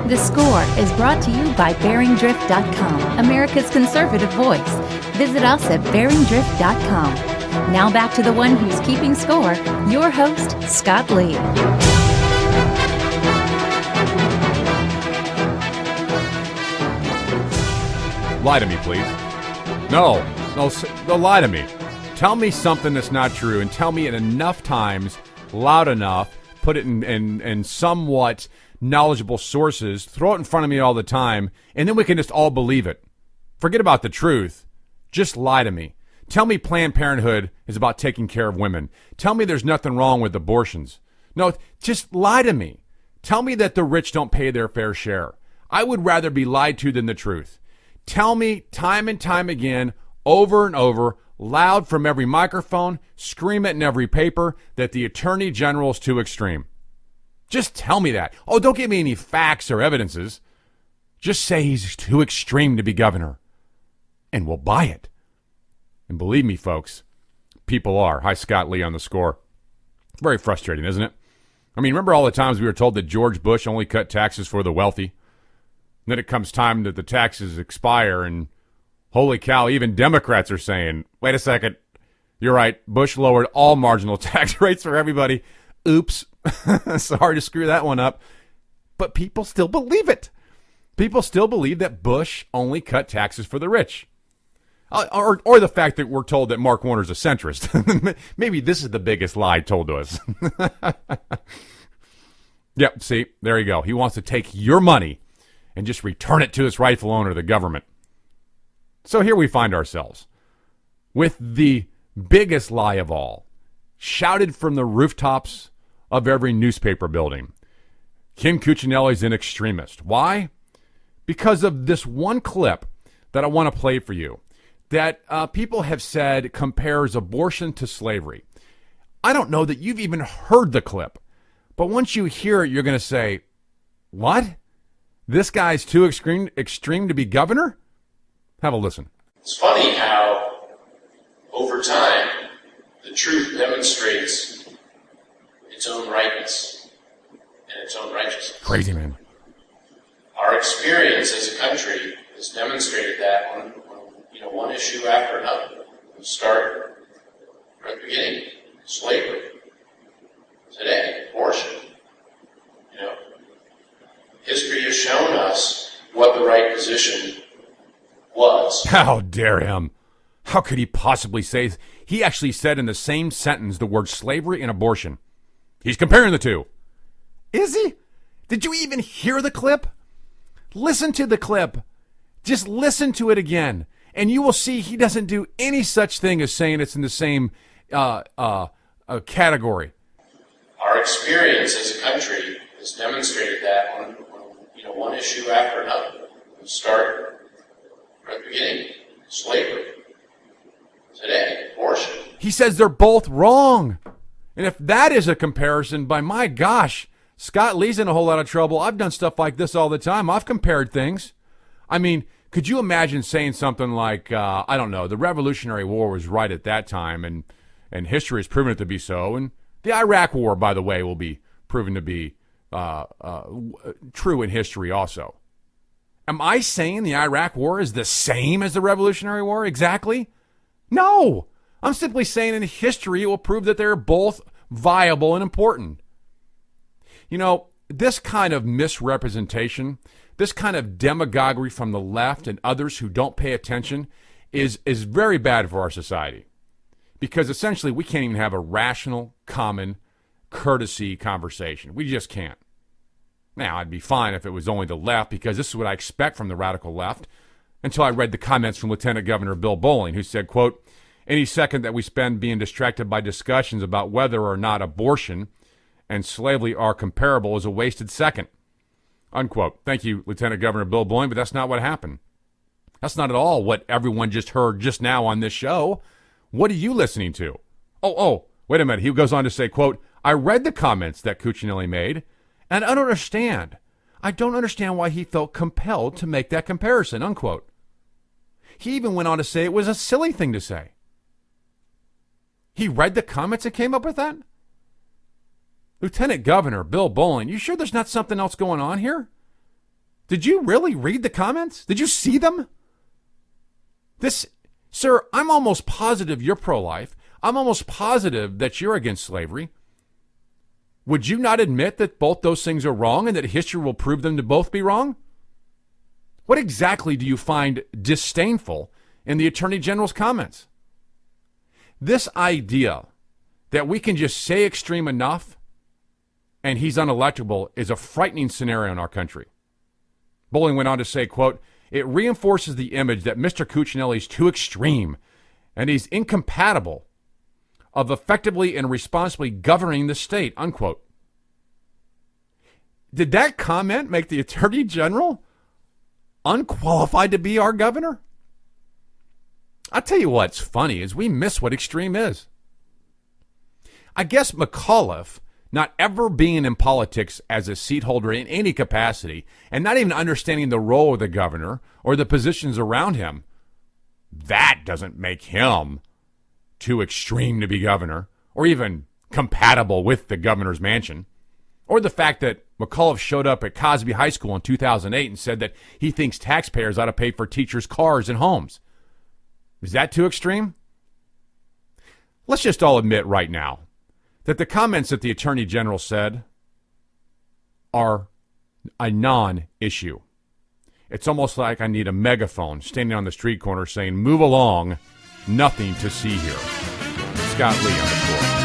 The Score is brought to you by BearingDrift.com, America's conservative voice. Visit us at BearingDrift.com. Now back to the one who's keeping score, your host, Scott Lee. Lie to me, please. No, lie to me. Tell me something that's not true, and tell me it enough times, loud enough, put it in somewhat knowledgeable sources, throw it in front of me all the time, and then we can just all believe it. Forget about the truth. Just lie to me. Tell me Planned Parenthood is about taking care of women. Tell me there's nothing wrong with abortions. No, just lie to me. Tell me that the rich don't pay their fair share. I would rather be lied to than the truth. Tell me time and time again, over and over, loud from every microphone, scream it in every paper, that the Attorney General is too extreme. Just tell me that. Oh, don't give me any facts or evidences. Just say he's too extreme to be governor, and we'll buy it. And believe me, folks, people are. Hi, Scott Lee on The Score. Very frustrating, isn't it? I mean, remember all the times we were told that George Bush only cut taxes for the wealthy? And then it comes time that the taxes expire, and holy cow, even Democrats are saying, wait a second, you're right, Bush lowered all marginal tax rates for everybody. Oops. Sorry to screw that one up. But people still believe it. People still believe that Bush only cut taxes for the rich. Or the fact that we're told that Mark Warner's a centrist. Maybe this is the biggest lie told to us. Yep, see, there you go. He wants to take your money and just return it to its rightful owner, the government. So here we find ourselves with the biggest lie of all, shouted from the rooftops of every newspaper building. Ken Cuccinelli's an extremist. Why? Because of this one clip that I want to play for you that people have said compares abortion to slavery. I don't know that you've even heard the clip, but once you hear it, you're going to say, what? This guy's too extreme to be governor? Have a listen. It's funny how, over time, the truth demonstrates its own rightness and its own righteousness. Crazy, man. Our experience as a country has demonstrated that on one issue after another. We start right at the beginning, slavery. Today, abortion. History has shown us what the right position was. How dare him? How could he possibly say? He actually said in the same sentence the word slavery and abortion. He's comparing the two. Is he? Did you even hear the clip? Listen to the clip. Just listen to it again, and you will see he doesn't do any such thing as saying it's in the same category. Our experience as a country has demonstrated that on one issue after another. We start right at the beginning, slavery. Today, abortion. He says they're both wrong. And if that is a comparison, by my gosh, Scott Lee's in a whole lot of trouble. I've done stuff like this all the time. I've compared things. I mean, could you imagine saying something like, I don't know, the Revolutionary War was right at that time, and history has proven it to be so, and the Iraq War, by the way, will be proven to be true in history also. Am I saying the Iraq War is the same as the Revolutionary War exactly? No. I'm simply saying in history it will prove that they're both viable and important. This kind of misrepresentation, this kind of demagoguery from the left and others who don't pay attention is very bad for our society. Because essentially we can't even have a rational, common, courtesy conversation. We just can't. Now, I'd be fine if it was only the left, because this is what I expect from the radical left, until I read the comments from Lieutenant Governor Bill Bolling, who said, quote, any second that we spend being distracted by discussions about whether or not abortion and slavery are comparable is a wasted second, unquote. Thank you, Lieutenant Governor Bill Bolling, but that's not what happened. That's not at all what everyone just heard just now on this show. What are you listening to? Oh, wait a minute. He goes on to say, quote, I read the comments that Cuccinelli made, and I don't understand. I don't understand why he felt compelled to make that comparison, unquote. He even went on to say it was a silly thing to say. He read the comments and came up with that? Lieutenant Governor Bill Bolling, you sure there's not something else going on here? Did you really read the comments? Did you see them? Sir, I'm almost positive you're pro-life. I'm almost positive that you're against slavery. Would you not admit that both those things are wrong and that history will prove them to both be wrong? What exactly do you find disdainful in the Attorney General's comments? This idea that we can just say extreme enough and he's unelectable is a frightening scenario in our country. Bolling went on to say, quote, it reinforces the image that Mr. Cuccinelli is too extreme and he's incompatible of effectively and responsibly governing the state, unquote. Did that comment make the Attorney General unqualified to be our governor? I'll tell you what's funny is we miss what extreme is. I guess McAuliffe, not ever being in politics as a seat holder in any capacity, and not even understanding the role of the governor or the positions around him, that doesn't make him too extreme to be governor, or even compatible with the governor's mansion. Or the fact that McAuliffe showed up at Cosby High School in 2008 and said that he thinks taxpayers ought to pay for teachers' cars and homes. Is that too extreme? Let's just all admit right now that the comments that the Attorney General said are a non-issue. It's almost like I need a megaphone standing on the street corner saying, move along, nothing to see here. Scott Lee on the floor.